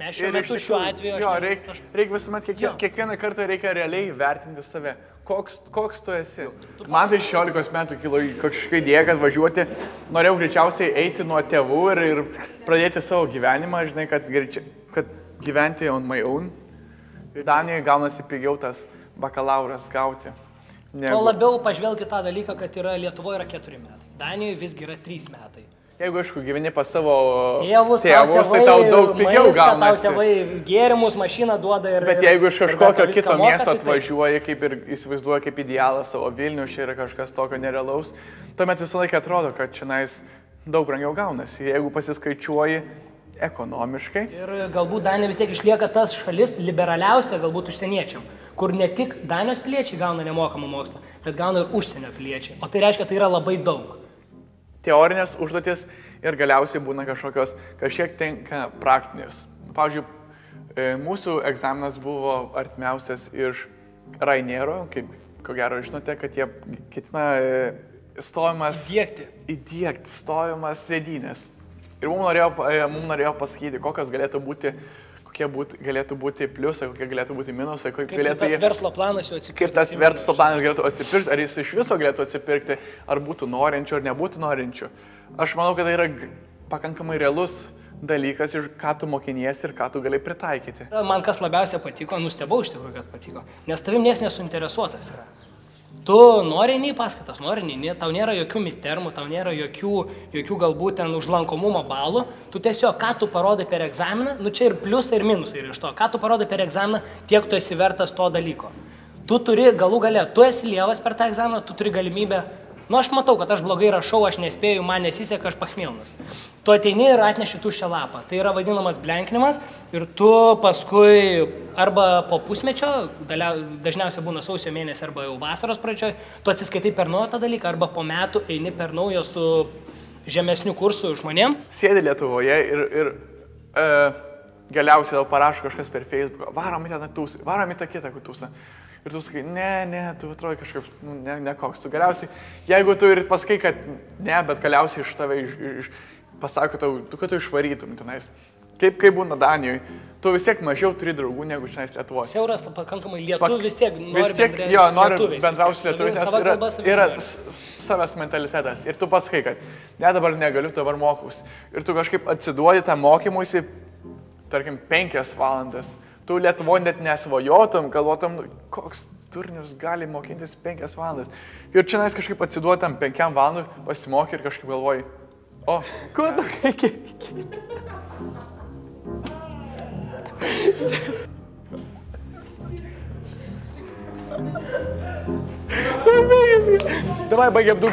Mes šiuo atveju... Jo, reikia visuomet, kiekvieną kartą reikia realiai vertinti save. Koks tu esi? Man tai 16 metų kilo kažkokia idėja, kad važiuoti, norėjau greičiausiai eiti nuo tėvų ir pradėti savo gyvenimą, žinai, kad gyventi on my own. Danijoje gaunasi pigiau tas bakalauras gauti. Tuo labiau pažvelgi tą dalyką, kad Lietuvoje yra 4 metai. Danijoje visgi yra 3 metai. Jeigu, aišku, gyveni pas savo tėvus, tai tau daug pigiau gaunasi. Tau tėvai gėrimus, mašiną duoda ir... Bet jeigu iš kažkokio kito miesto atvažiuoji, kaip ir įsivaizduoji kaip idealą savo Vilnių, čia yra kažkas tokio nerealaus, tuomet visą laiką atrodo, kad čionais daug brangiau gaunasi. Jeigu pasiskaičiuoji ekonomiškai. Ir galbūt Danija vis tiek išlieka tas šalis liberaliausia galbūt užsieniečiam, kur ne tik Danijos piliečiai gauna nemokamą mokslą, bet gauna ir užsienio piliečiai. O tai reiškia, tai yra labai daug. Teorinės užduotis ir galiausiai būna kažkiek tenka praktinės. Pavyzdžiui, mūsų egzaminas buvo artimiausias iš Rainiero, kaip ko gero žinote, kad jie ketina stojimas... Įdiegti stojimas sėdynės. Ir mums norėjo pasakyti, kokie galėtų būti pliusai, kokie galėtų būti minusai, kaip tas verslo planas jau atsipirkti. Kaip tas verslo planas galėtų atsipirkti, ar jis iš viso galėtų atsipirkti, ar būtų norinčių, ar nebūtų norinčių. Aš manau, kad tai yra pakankamai realus dalykas, ką tu mokiniesi ir ką tu gali pritaikyti. Man kas labiausiai patiko, nustebau iš tikrųjų, kad patiko, nes tavim niekas nesuinteresuotas yra. Tu nori nei paskaitas, tau nėra jokių midtermų, tau nėra jokių galbūt ten užlankomumo balų, tu tiesiog, ką tu parodai per egzaminą, čia ir pliusai ir minusai ir iš to, ką tu parodai per egzaminą, tiek tu esi vertas to dalyko. Tu turi galų gale, tu esi lievas per tą egzaminą, tu turi galimybę, aš matau, kad aš blogai rašau, aš nespėju, man nesiseka, aš pachmilnas. Tu ateini ir atneši tuščią lapą. Tai yra vadinamas blenkinimas ir tu paskui arba po pusmečio, dažniausiai būna sausio mėnesį arba jau vasaros pradžioj, tu atsiskaitai per naują tą dalyką arba po metų eini per naujo su žemesniu kursu žmonėm. Sėdi Lietuvoje ir galiausiai tau parašo kažkas per Facebooką, varom į tą tūsą, varom į tą kitą tūsą. Ir tu sakai, ne, tu atrodo kažkaip, nekoks. Tu galiausiai, jeigu tu ir pasakai, kad ne, bet galiausiai iš tave pasako tau, kad tu išvarytum tenais. Kaip būna Danijoje, tu vis tiek mažiau turi draugų negu čia Lietuvoje. Siauras pakankamai lietuvių vis tiek nori bendrauti su lietuviais, nes yra savęs mentalitetas. Ir tu pasakai, kad ne, dabar negaliu, dabar mokausi. Ir tu kažkaip atsiduodi tą mokymuisi, tarkim, 5 valandas. Tu Lietuvoje net nesvajotum, galvotum, koks turnius gali mokintis 5 valandas. Ir čia nais kažkaip atsiduotam 5 valandų, pasimoky ir kažkaip galvoji, ko tu reikia veikyti? Davai, baigiam 2.